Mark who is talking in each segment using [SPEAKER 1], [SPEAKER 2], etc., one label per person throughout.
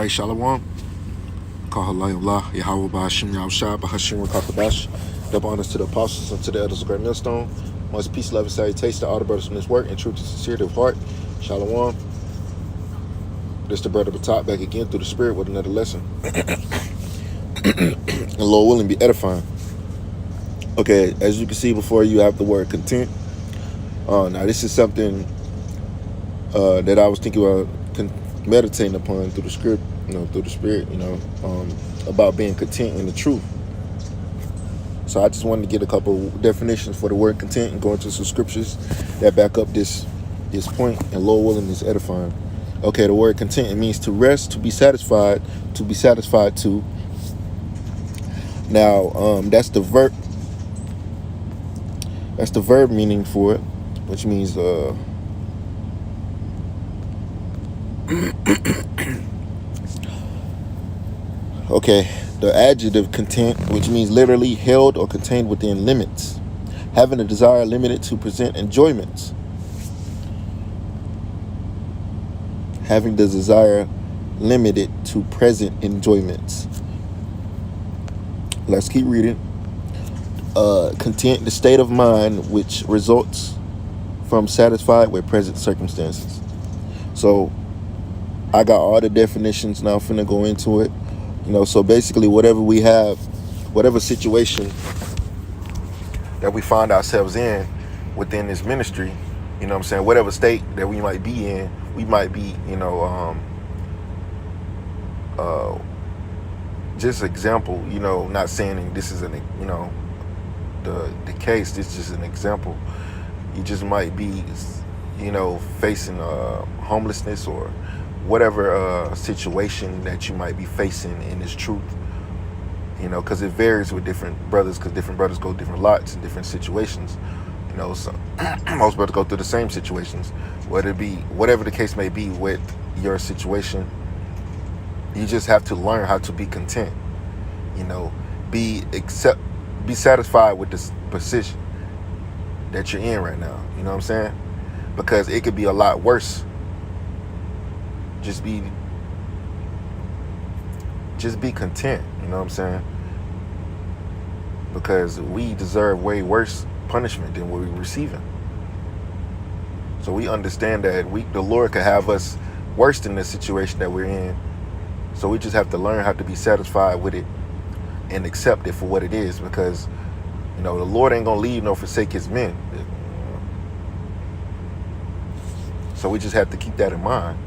[SPEAKER 1] All right, Shalom. Kahalayallah, Yahweh Ba'ashim Yahushua, Ba'ashim Rakakabash. Double honors to the apostles and to the elders of Great Millstone. Much peace, love, and salutation to all the brothers from this work and truth and sincerity of heart. Shalom. This is the brother Batak back again through the spirit with another lesson. And Lord willing, be edifying. Okay, as you can see before you have the word content. Now this is something that I was thinking about meditating upon through the script, through the spirit, about being content in the truth. So I just wanted to get a couple definitions for the word content and go into some scriptures that back up this point, and Lord willing is edifying. Okay, the word content, it means to rest, to be satisfied to. Now, that's the verb meaning for it, which means okay, the adjective content, which means literally held or contained within limits, having a desire limited to present enjoyments, having the desire limited to present enjoyments. Let's keep reading. Content, the state of mind which results from satisfied with present circumstances. So I got all the definitions now. I'm finna go into it. So basically whatever we have, whatever situation that we find ourselves in within this ministry, whatever state that we might be in, we might be, just example, not saying this is the case, this is just an example. You just might be, facing homelessness or whatever situation that you might be facing in this truth, because it varies with different brothers, because different brothers go different lots in different situations, so most brothers go through the same situations, whether it be whatever the case may be with your situation. You just have to learn how to be content, be satisfied with this position that you're in right now, you know what I'm saying? Because it could be a lot worse. Just be content, you know what I'm saying? Because we deserve way worse punishment than what we're receiving. So we understand that the Lord could have us worse than the situation that we're in. So we just have to learn how to be satisfied with it and accept it for what it is, because the Lord ain't gonna leave nor forsake his men. So we just have to keep that in mind.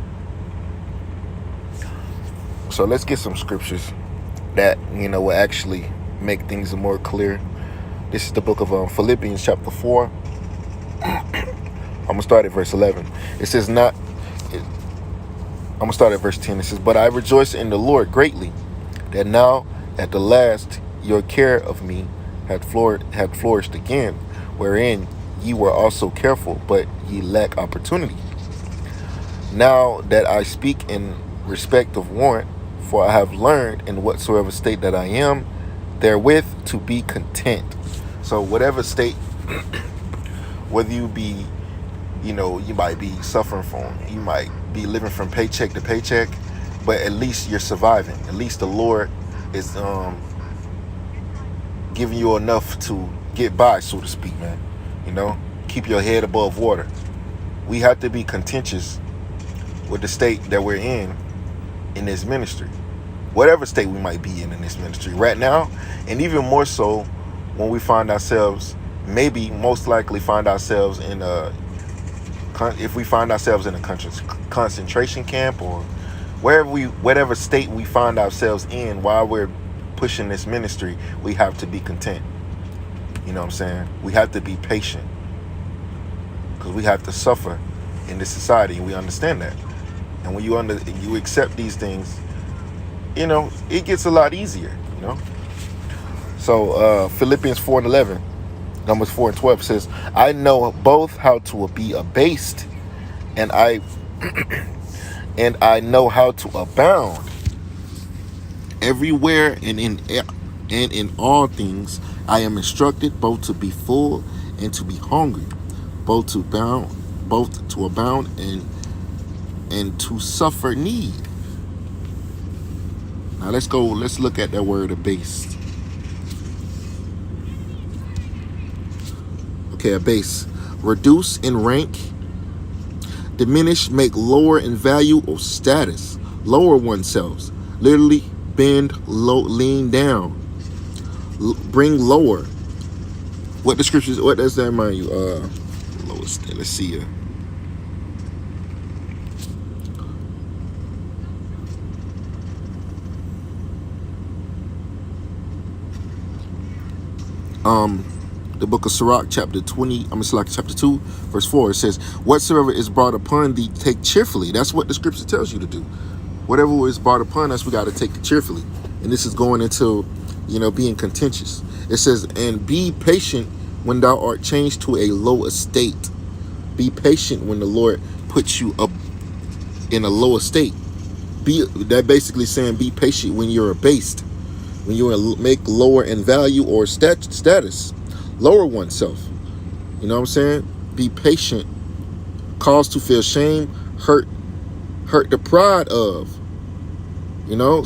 [SPEAKER 1] So let's get some scriptures that will actually make things more clear. This is the book of Philippians chapter 4. I'm gonna start at verse 11. It says I'm gonna start at verse 10. It says, "But I rejoice in the Lord greatly, that now at the last your care of me had flourished again, wherein ye were also careful, but ye lack opportunity. Now that I speak in respect of warrant, for I have learned in whatsoever state that I am, therewith to be content." So whatever state, whether you be, you might be suffering from, you might be living from paycheck to paycheck, but at least you're surviving. At least the Lord is giving you enough to get by, so to speak, man. Keep your head above water. We have to be contentious with the state that we're in this ministry, whatever state we might be in this ministry right now, and even more so when we find ourselves, most likely find ourselves in if we find ourselves in a concentration camp, or whatever state we find ourselves in while we're pushing this ministry, we have to be content. You know what I'm saying? We have to be patient, because we have to suffer in this society, and we understand that. And when you accept these things, it gets a lot easier, So Philippians 4:11, Numbers 4:12 says, "I know both how to be abased, and I know how to abound. Everywhere and in all things I am instructed, both to be full and to be hungry, both to abound and to suffer need." Now let's go. Let's look at that word abased. Okay, abase. Reduce in rank, diminish, make lower in value or status, lower oneself, literally bend low, lean down, bring lower. What the scriptures, what does that remind you? Lowest, let's see here. The book of Sirach, chapter 20, chapter 2, verse 4, it says, whatsoever is brought upon thee, take cheerfully. That's what the scripture tells you to do. Whatever is brought upon us, we got to take it cheerfully. And this is going into, being contentious. It says, and be patient when thou art changed to a low estate. Be patient when the Lord puts you up in a low estate. That basically saying be patient when you're abased, when you make lower in value or status, lower oneself. You know what I'm saying? Be patient. Cause to feel shame, hurt the pride of.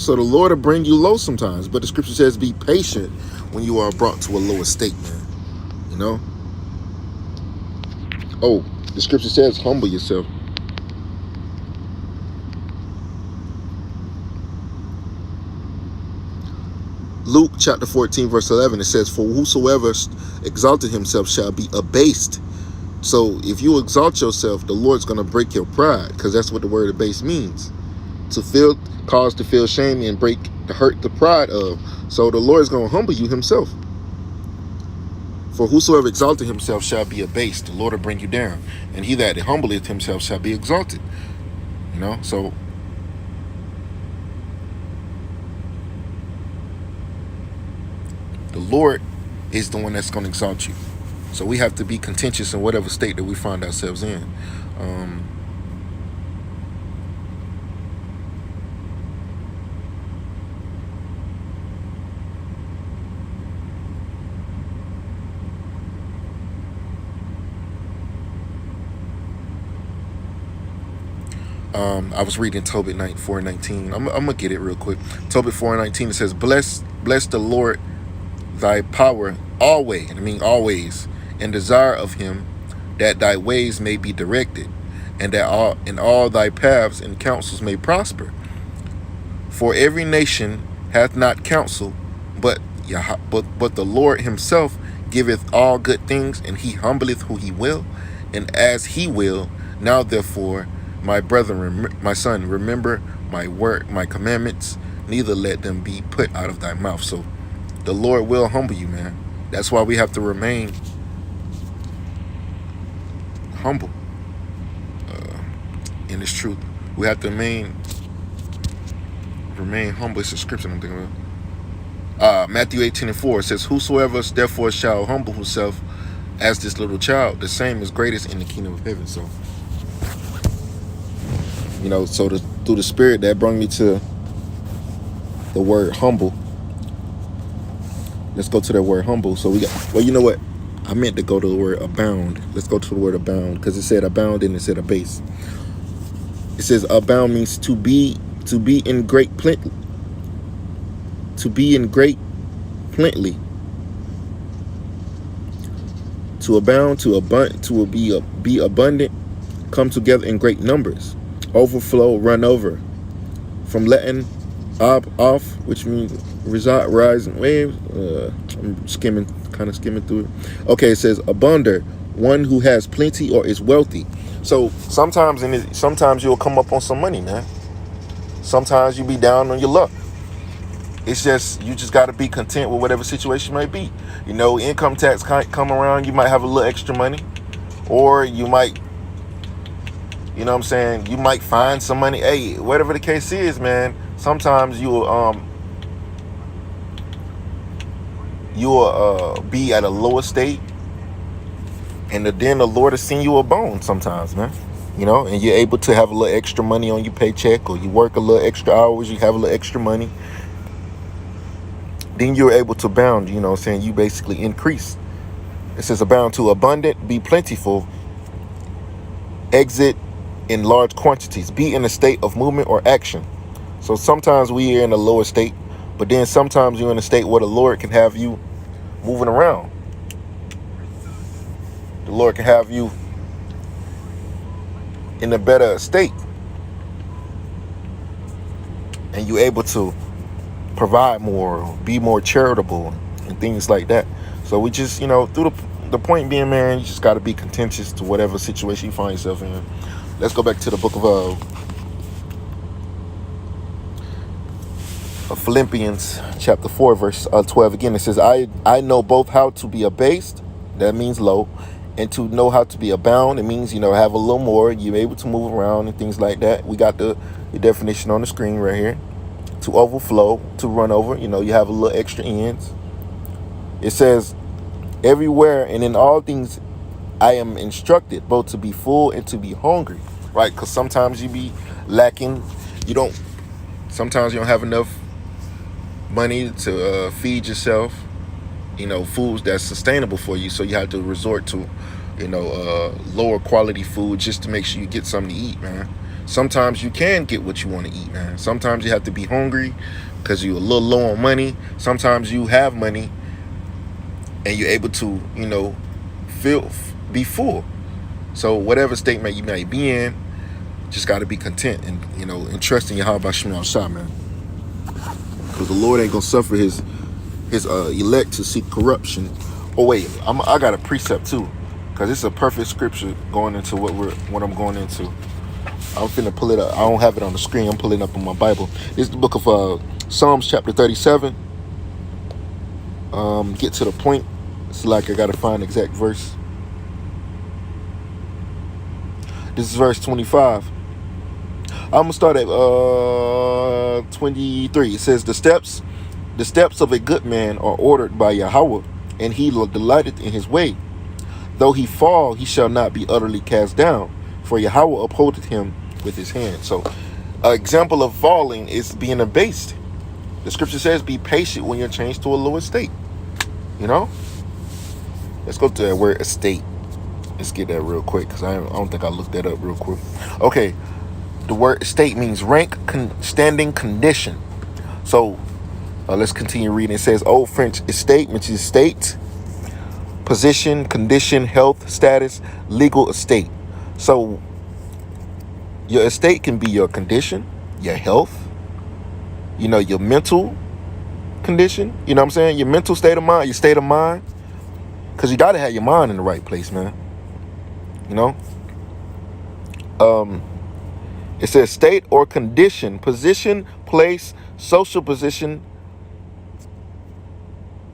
[SPEAKER 1] So the Lord will bring you low sometimes, but the scripture says be patient when you are brought to a low estate, man. Oh, the scripture says humble yourself. Luke chapter 14 verse 11, it says, for whosoever exalted himself shall be abased. So if you exalt yourself, the Lord's going to break your pride, because that's what the word abase means. Cause to feel shame and hurt the pride of. So the Lord is going to humble you himself. For whosoever exalted himself shall be abased. The Lord will bring you down. And he that humbleth himself shall be exalted. So the Lord is the one that's going to exalt you. So we have to be contentious in whatever state that we find ourselves in. I was reading Tobit 4:19. I'm gonna get it real quick. Tobit 4:19, it says, bless the Lord thy power always, and I mean always, and desire of him that thy ways may be directed, and that all thy paths and counsels may prosper. For every nation hath not counsel, but the Lord himself giveth all good things, and he humbleth who he will, and as he will. Now therefore, my brethren, my son, remember my word, my commandments, neither let them be put out of thy mouth. So the Lord will humble you, man. That's why we have to remain humble in this truth. We have to remain humble. It's a scripture I'm thinking about. Matthew 18:4 says, whosoever therefore shall humble himself as this little child, the same is greatest in the kingdom of heaven. So, through the Spirit, that brought me to the word humble. Let's go to that word humble. So we got, you know what? I meant to go to the word abound. Let's go to the word abound, because it said abound and it said abase. It says abound means to be in great plenty. To be in great plenty. To abound, to be abundant, come together in great numbers. Overflow, run over. From Latin, off, which means rise and waves. I'm kind of skimming through it. Okay, it says abundant, one who has plenty or is wealthy. So sometimes you'll come up on some money, man. Sometimes you be down on your luck. It's just, you just got to be content with whatever situation may be. Income tax come around, you might have a little extra money, or you might, you might find some money. Hey, whatever the case is, man, sometimes you'll be at a lower state, and then the Lord will send you a bone sometimes, man. And you're able to have a little extra money on your paycheck, or you work a little extra hours, you have a little extra money. Then you're able to bound, you basically increase. It says abound to abundant, be plentiful, exit in large quantities, be in a state of movement or action. So sometimes we are in a lower state, but then sometimes you're in a state where the Lord can have you moving around. The Lord can have you in a better state, and you're able to provide more, be more charitable, and things like that. So we just, through the point being, man, you just got to be contentious to whatever situation you find yourself in. Let's go back to the book of Philippians chapter 4 verse 12. Again, it says, I know both how to be abased, that means low, and to know how to be abound, it means, have a little more, you're able to move around and things like that. We got the definition on the screen right here. To overflow, to run over, you have a little extra ends. It says, everywhere and in all things I am instructed both to be full and to be hungry, right? Because sometimes you be lacking, sometimes you don't have enough money to feed yourself, foods that's sustainable for you, so you have to resort to lower quality food just to make sure you get something to eat, man. Sometimes you can get what you want to eat, man. Sometimes you have to be hungry because you're a little low on money. Sometimes you have money and you're able to be full. So whatever statement you may be in, just got to be content and and trust in Yahweh Shema Shah, man. Because the Lord ain't gonna suffer his elect to seek corruption. Oh wait, I got a precept too, because it's a perfect scripture going into what I'm going into. I'm finna pull it up. I don't have it on the screen. I'm pulling it up on my Bible. This is the book of Psalms chapter 37. Get to the point. It's like I gotta find the exact verse. This is verse 25. I'm gonna start at 23. It says, the steps of a good man are ordered by Yahweh, and he delighteth in his way. Though he fall, he shall not be utterly cast down, for Yahweh upholdeth him with his hand. So an example of falling is being abased. The scripture says, be patient when you're changed to a lower state. Let's go to that word estate. Let's get that real quick, because I don't think I looked that up real quick. Okay, the word estate means rank, standing, condition. So let's continue reading. It says, Old French estate, which is state, position, condition, health, status, legal estate. So your estate can be your condition, your health, your mental condition, what I'm saying? Your mental state of mind, your state of mind. Because you got to have your mind in the right place, man. It says state or condition, position, place, social position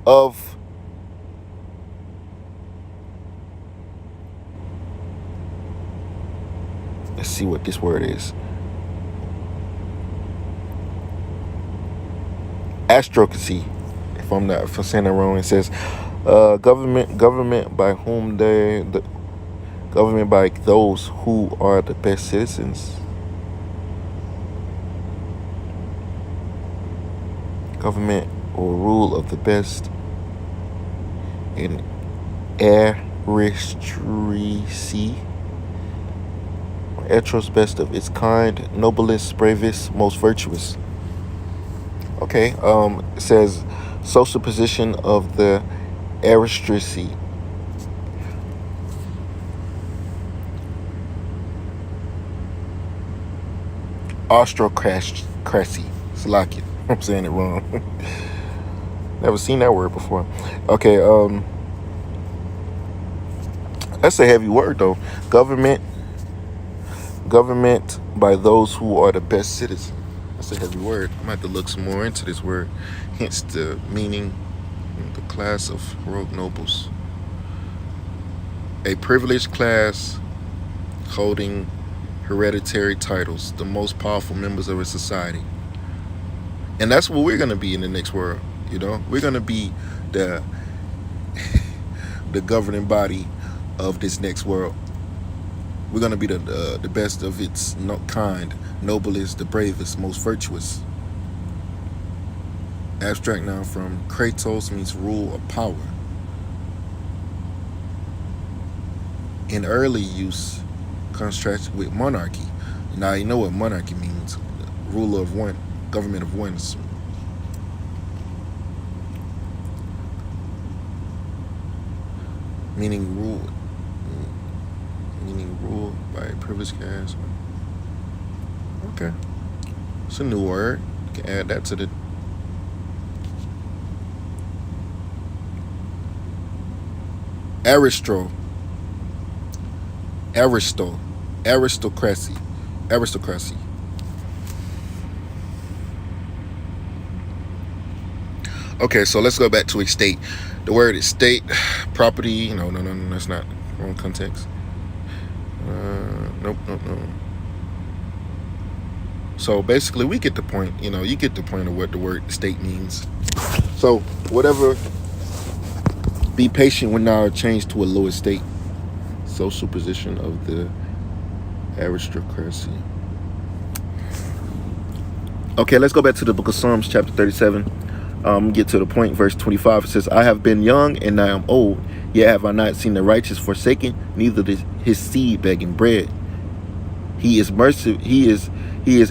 [SPEAKER 1] of let's see what this word is. Astrocracy, if I'm saying that wrong. It says government by whom the government by those who are the best citizens. Government or rule of the best in aristocracy. Etros, best of its kind, noblest, bravest, most virtuous. Okay, it says social position of the aristocracy. Ostrocracy. Slack it. I'm saying it wrong. Never seen that word before. Okay, that's a heavy word though. Government by those who are the best citizens. That's a heavy word. I'm gonna have to look some more into this word. Hence the meaning, the class of rogue nobles. A privileged class holding hereditary titles, the most powerful members of a society. And that's what we're gonna be in the next world. We're gonna be the governing body of this next world. We're going to be the best of its kind, noblest, the bravest, most virtuous. Abstract noun from kratos means rule or power. In early use, contrasted with monarchy. Now you know what monarchy means, ruler of one. government of ones. Meaning rule by a privileged caste. Okay. It's a new word. You can add that to the aristocracy. Okay, so let's go back to estate. The word estate, property. No, that's not wrong context. Nope. So basically, we get the point. You get the point of what the word estate means. So whatever. Be patient when thou art changed to a low estate. Social position of the aristocracy. Okay, let's go back to the book of Psalms, chapter 37. Get to the point, verse 25. It says, I have been young and I am old, yet have I not seen the righteous forsaken, neither his seed begging bread. He is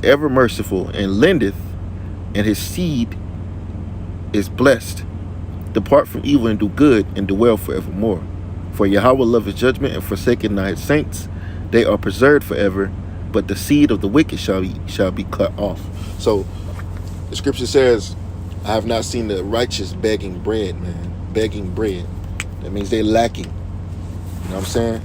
[SPEAKER 1] ever merciful and lendeth, and his seed is blessed. Depart from evil and do good, and do well forevermore. For Yahweh loveth judgment, and forsaken not his saints. They are preserved forever, but the seed of the wicked shall be cut off. So the scripture says, I have not seen the righteous begging bread, man. Begging bread. That means they're lacking. You know what I'm saying?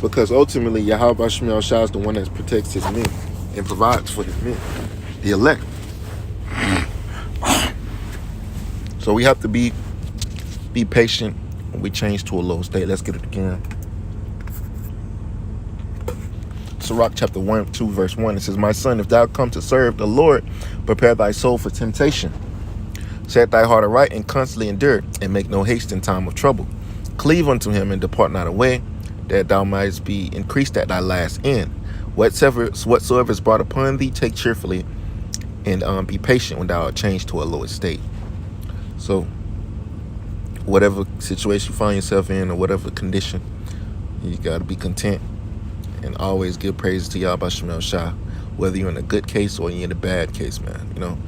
[SPEAKER 1] Because ultimately, Yahweh Shemel Shah is the one that protects his men and provides for his men, the elect. So we have to be patient when we change to a low state. Let's get it again. Sirach chapter 2, verse 1. It says, My son, if thou come to serve the Lord, prepare thy soul for temptation. Set thy heart aright and constantly endure, and make no haste in time of trouble. Cleave unto him and depart not away, that thou mightest be increased at thy last end. Whatsoever is brought upon thee, take cheerfully, and be patient when thou art changed to a low estate. So, whatever situation you find yourself in, or whatever condition, you got to be content and always give praise to Yahweh Shemel Shah, whether you're in a good case or you're in a bad case, man.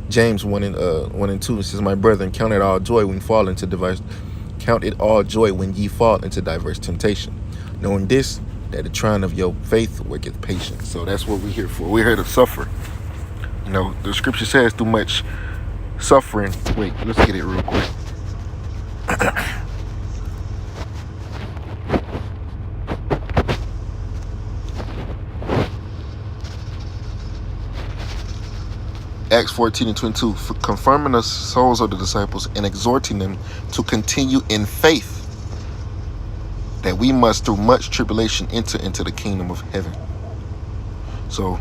[SPEAKER 1] James 1 and 2 says, My brethren, count it all joy when ye fall into diverse temptation, knowing this, that the trying of your faith worketh patience. So that's what we're here for. We're here to suffer. The scripture says through much suffering. Wait, let's get it real quick. Acts 14 and 22, for confirming the souls of the disciples and exhorting them to continue in faith, that we must through much tribulation enter into the kingdom of heaven. So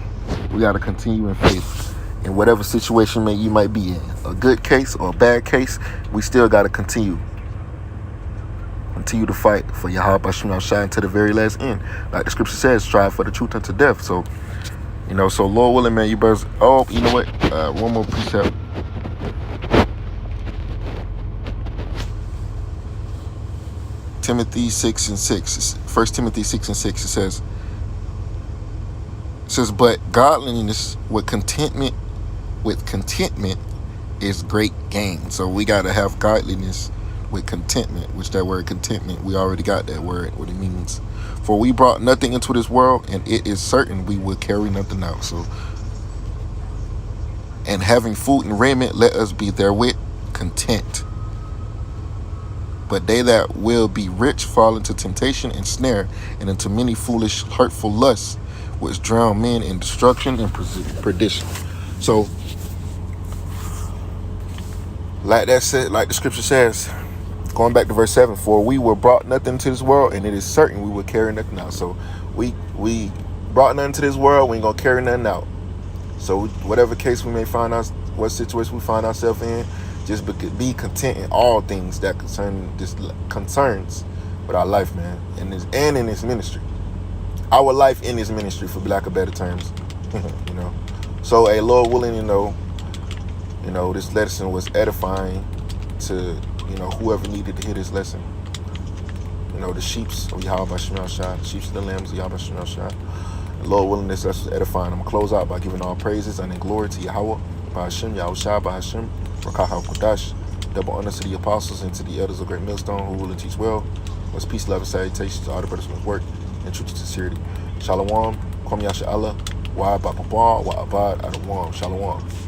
[SPEAKER 1] we got to continue in faith in whatever situation you might be in, a good case or a bad case. We still got to continue to fight for Yahweh Shemel Shah to the very last end, like the scripture says, strive for the truth unto death. So so Lord willing, man, you brothers. Oh, you know what? One more precept. Timothy 6 and 6. 1 Timothy 6 and 6. It says, but godliness with contentment is great gain. So we got to have godliness with contentment, which that word contentment, we already got that word, what it means. For we brought nothing into this world, and it is certain we will carry nothing out. So, and having food and raiment, let us be therewith content. But they that will be rich fall into temptation and snare, and into many foolish, hurtful lusts, which drown men in destruction and perdition. So, like that said, like the scripture says, going back to verse 7, for we were brought nothing to this world, and it is certain we will carry nothing out. So we brought nothing to this world, we ain't gonna carry nothing out. So whatever case we may find us, what situation we find ourselves in, just be content in all things that concerns with our life, man, in this ministry. Our life in this ministry, for lack of better terms. So, Lord willing, You know, this lesson was edifying to, you know, whoever needed to hear this lesson. You know, the sheeps of Yahweh Shemel Shah, the sheeps of the lambs of Yahweh Shemel Shah. Lord willing, this lesson is edifying. I'm going to close out by giving all praises and glory to Yahweh, by Hashem, Yahweh Shah, by Hashem, Rakah HaKodash. Double honor to the apostles and to the elders of Great Millstone who will and teach well. Much peace, love, and salutations to all the brothers who work in truth and sincerity. Shalom, Kwam Yasha Allah, Wa Ba Wa Abad Adawam. Shalom.